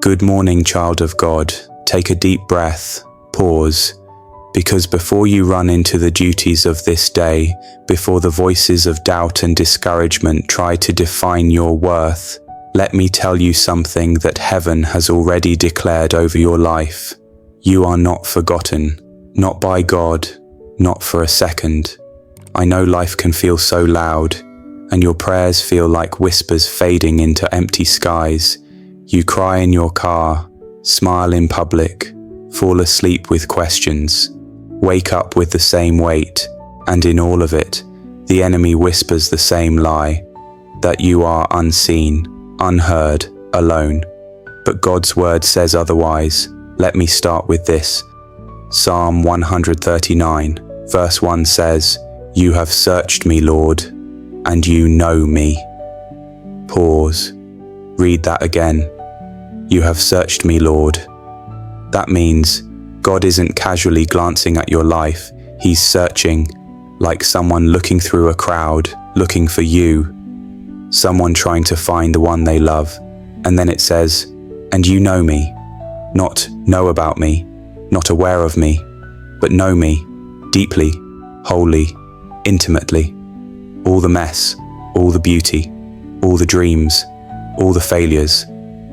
Good morning, child of God. Take a deep breath, pause, because before you run into the duties of this day, before the voices of doubt and discouragement try to define your worth, let me tell you something that heaven has already declared over your life. You are not forgotten, not by God, not for a second. I know life can feel so loud, and your prayers feel like whispers fading into empty skies. You cry in your car, smile in public, fall asleep with questions, wake up with the same weight, and in all of it, the enemy whispers the same lie, that you are unseen, unheard, alone. But God's word says otherwise. Let me start with this. Psalm 139, verse 1 says, "You have searched me, Lord, and you know me." Pause. Read that again. You have searched me, Lord. That means God isn't casually glancing at your life. He's searching, like someone looking through a crowd, looking for you. Someone trying to find the one they love. And then it says, "And you know me." Not know about me, not aware of me, but know me, deeply, wholly, intimately. All the mess, all the beauty, all the dreams, all the failures,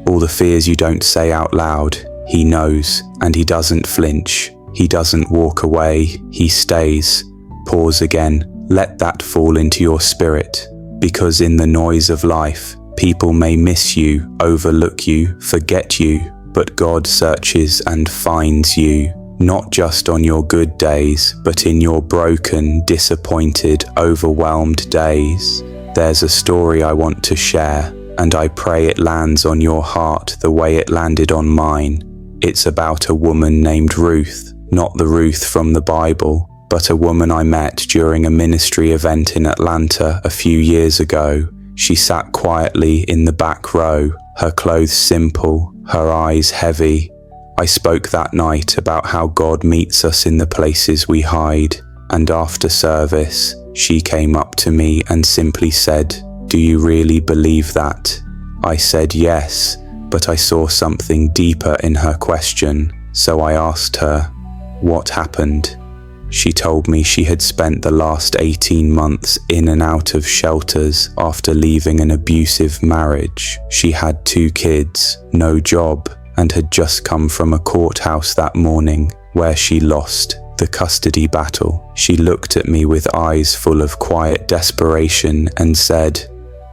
all the fears you don't say out loud. He knows, and he doesn't flinch. He doesn't walk away, he stays. Pause again. Let that fall into your spirit, because in the noise of life, people may miss you, overlook you, forget you, but God searches and finds you, not just on your good days, but in your broken, disappointed, overwhelmed days. There's a story I want to share, and I pray it lands on your heart the way it landed on mine. It's about a woman named Ruth, not the Ruth from the Bible, but a woman I met during a ministry event in Atlanta a few years ago. She sat quietly in the back row, her clothes simple, her eyes heavy. I spoke that night about how God meets us in the places we hide, and after service, she came up to me and simply said, "Do you really believe that?" I said yes, but I saw something deeper in her question, so I asked her, "What happened?" She told me she had spent the last 18 months in and out of shelters after leaving an abusive marriage. She had 2 kids, no job, and had just come from a courthouse that morning where she lost the custody battle. She looked at me with eyes full of quiet desperation and said,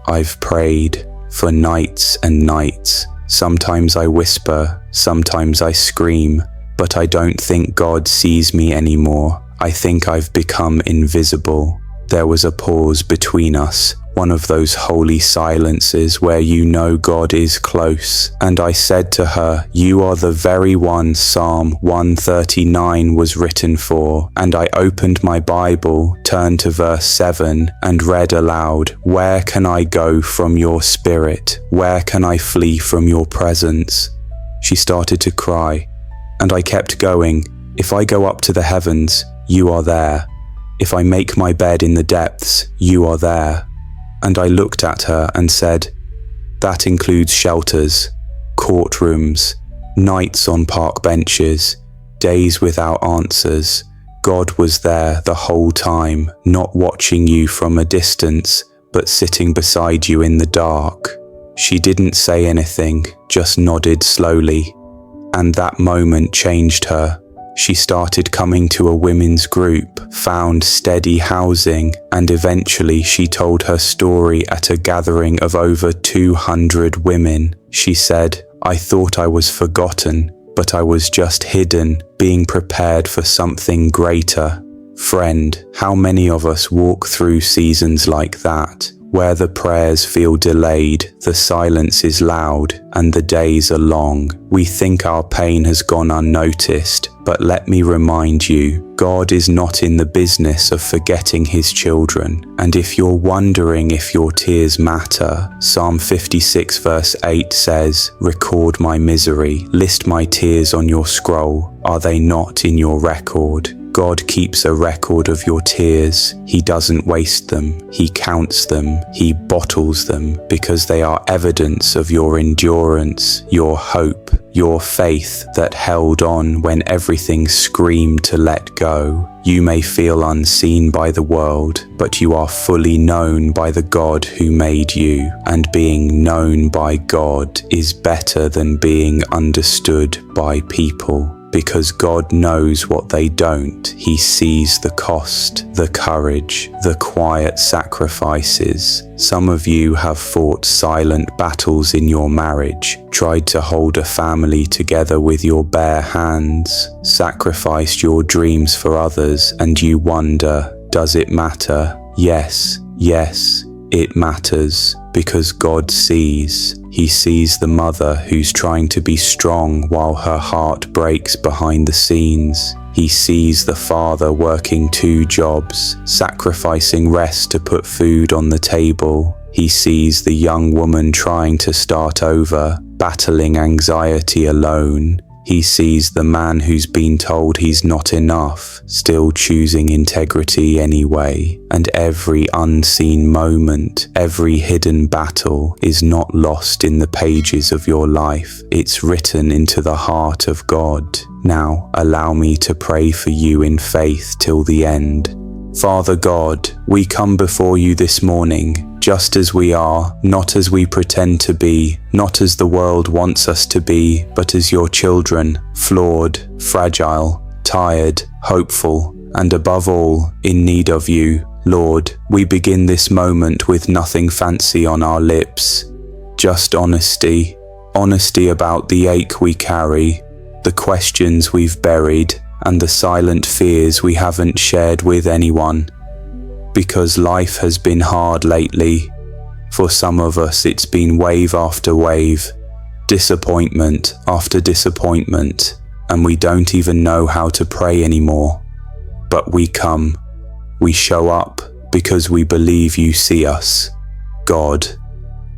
"I've prayed for nights and nights. Sometimes I whisper, sometimes I scream, but I don't think God sees me anymore. I think I've become invisible." There was a pause between us, one of those holy silences where you know God is close. And I said to her, "You are the very one Psalm 139 was written for." And I opened my Bible, turned to verse 7, and read aloud, "Where can I go from your spirit? Where can I flee from your presence?" She started to cry, and I kept going. "If I go up to the heavens, you are there. If I make my bed in the depths, you are there." And I looked at her and said, "That includes shelters, courtrooms, nights on park benches, days without answers. God was there the whole time, not watching you from a distance, but sitting beside you in the dark." She didn't say anything, just nodded slowly. And that moment changed her. She started coming to a women's group, found steady housing, and eventually she told her story at a gathering of over 200 women. She said, "I thought I was forgotten, but I was just hidden, being prepared for something greater." Friend, how many of us walk through seasons like that, where the prayers feel delayed, the silence is loud, and the days are long? We think our pain has gone unnoticed, but let me remind you, God is not in the business of forgetting his children. And if you're wondering if your tears matter, Psalm 56 verse 8 says, "Record my misery, list my tears on your scroll. Are they not in your record?" God keeps a record of your tears. He doesn't waste them. He counts them. He bottles them because they are evidence of your endurance, your hope, your faith that held on when everything screamed to let go. You may feel unseen by the world, but you are fully known by the God who made you, and being known by God is better than being understood by people. Because God knows what they don't. He sees the cost, the courage, the quiet sacrifices. Some of you have fought silent battles in your marriage, tried to hold a family together with your bare hands, sacrificed your dreams for others, and you wonder, does it matter? Yes, it matters, because God sees. He sees the mother who's trying to be strong while her heart breaks behind the scenes. He sees the father working 2 jobs, sacrificing rest to put food on the table. He sees the young woman trying to start over, battling anxiety alone. He sees the man who's been told he's not enough, still choosing integrity anyway. And every unseen moment, every hidden battle is not lost in the pages of your life. It's written into the heart of God. Now, allow me to pray for you in faith till the end. Father God, we come before you this morning, just as we are, not as we pretend to be, not as the world wants us to be, but as your children, flawed, fragile, tired, hopeful, and above all, in need of you. Lord, we begin this moment with nothing fancy on our lips, just honesty about the ache we carry, the questions we've buried, and the silent fears we haven't shared with anyone. Because life has been hard lately. For some of us it's been wave after wave, disappointment after disappointment, and we don't even know how to pray anymore. But we come, we show up because we believe you see us. God,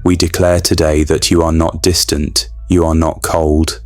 we declare today that you are not distant, you are not cold.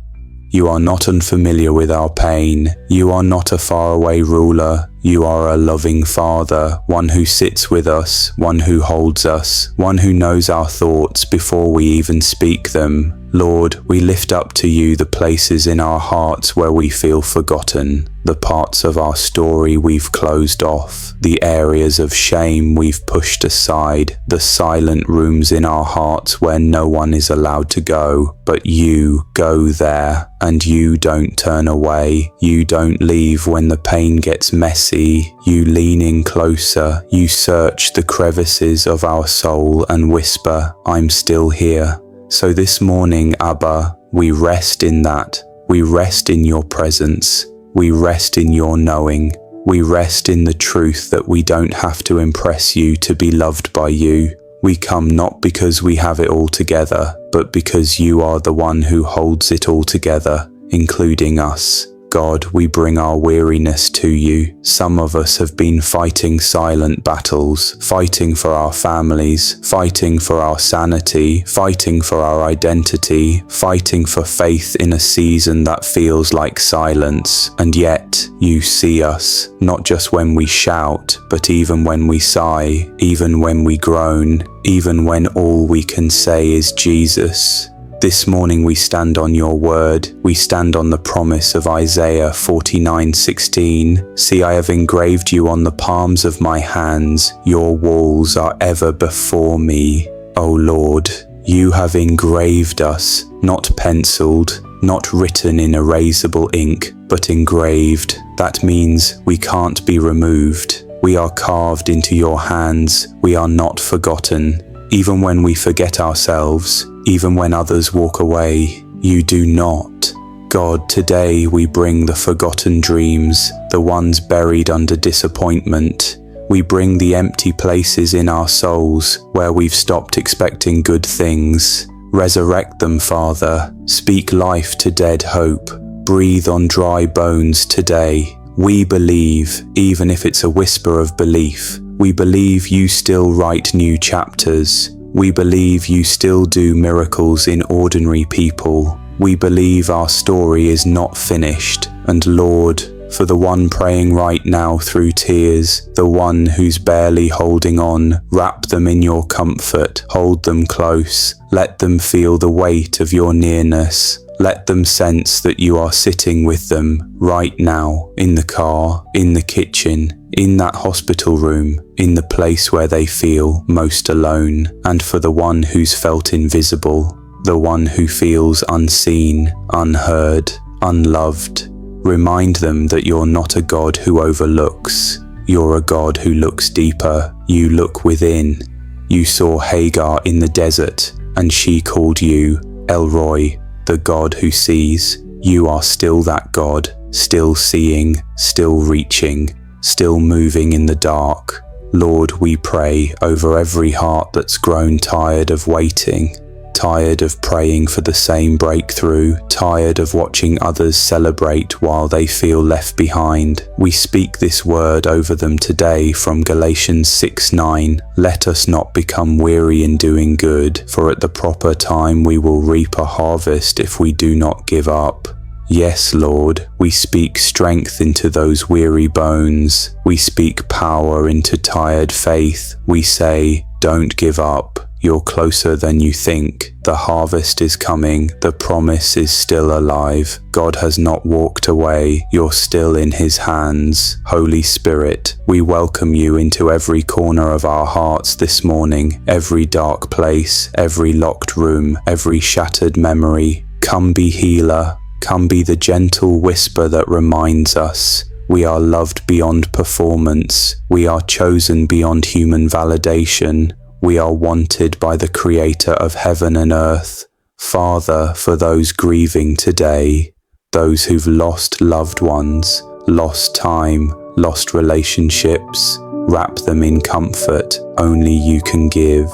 You are not unfamiliar with our pain. You are not a faraway ruler. You are a loving Father, one who sits with us, one who holds us, one who knows our thoughts before we even speak them. Lord, we lift up to you the places in our hearts where we feel forgotten, the parts of our story we've closed off, the areas of shame we've pushed aside, the silent rooms in our hearts where no one is allowed to go, but you go there, and you don't turn away. You don't leave when the pain gets messy. You lean in closer. You search the crevices of our soul and whisper, I'm still here. So this morning, Abba, we rest in that. We rest in your presence. We rest in your knowing. We rest in the truth that we don't have to impress you to be loved by you. We come not because we have it all together, but because you are the one who holds it all together, including us. God, we bring our weariness to you. Some of us have been fighting silent battles, fighting for our families, fighting for our sanity, fighting for our identity, fighting for faith in a season that feels like silence. And yet, you see us, not just when we shout, but even when we sigh, even when we groan, even when all we can say is Jesus. This morning we stand on your word. We stand on the promise of Isaiah 49:16. See, I have engraved you on the palms of my hands. Your walls are ever before me. O Lord, you have engraved us, not penciled, not written in erasable ink, but engraved. That means we can't be removed. We are carved into your hands. We are not forgotten. Even when we forget ourselves, even when others walk away, you do not. God, today we bring the forgotten dreams, the ones buried under disappointment. We bring the empty places in our souls where we've stopped expecting good things. Resurrect them, Father. Speak life to dead hope. Breathe on dry bones today. We believe, even if it's a whisper of belief. We believe you still write new chapters. We believe you still do miracles in ordinary people. We believe our story is not finished. And Lord, For the one praying right now through tears, the one who's barely holding on, wrap them in your comfort, hold them close, let them feel the weight of your nearness. Let them sense that you are sitting with them right now, in the car, in the kitchen, in that hospital room, in the place where they feel most alone. And for the one who's felt invisible, the one who feels unseen, unheard, unloved, remind them that you're not a God who overlooks. You're a God who looks deeper. You look within. You saw Hagar in the desert, and she called you El Roi, the God who sees. You are still that God, still seeing, still reaching, still moving in the dark. Lord, we pray over every heart that's grown tired of waiting, tired of praying for the same breakthrough, tired of watching others celebrate while they feel left behind. We speak this word over them today from Galatians 6:9. Let us not become weary in doing good, for at the proper time we will reap a harvest if we do not give up. Yes, Lord, we speak strength into those weary bones. We speak power into tired faith. We say, don't give up. You're closer than you think. The harvest is coming. The promise is still alive. God has not walked away. You're still in His hands. Holy Spirit, we welcome you into every corner of our hearts this morning, every dark place, every locked room, every shattered memory. Come be healer. Come be the gentle whisper that reminds us we are loved beyond performance. We are chosen beyond human validation. We are wanted by the Creator of heaven and earth. Father, for those grieving today, those who've lost loved ones, lost time, lost relationships, wrap them in comfort only you can give.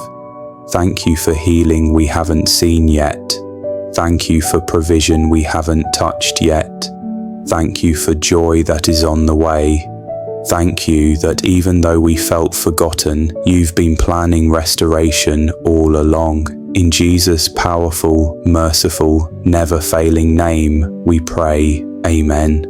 Thank you for healing we haven't seen yet. Thank you for provision we haven't touched yet. Thank you for joy that is on the way. Thank you that even though we felt forgotten, you've been planning restoration all along. In Jesus' powerful, merciful, never-failing name, we pray. Amen.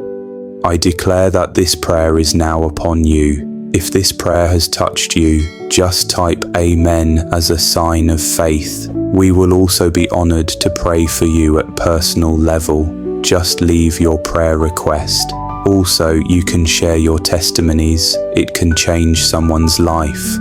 I declare that this prayer is now upon you. If this prayer has touched you, just type Amen as a sign of faith. We will also be honored to pray for you at personal level. Just leave your prayer request. Also, you can share your testimonies. It can change someone's life.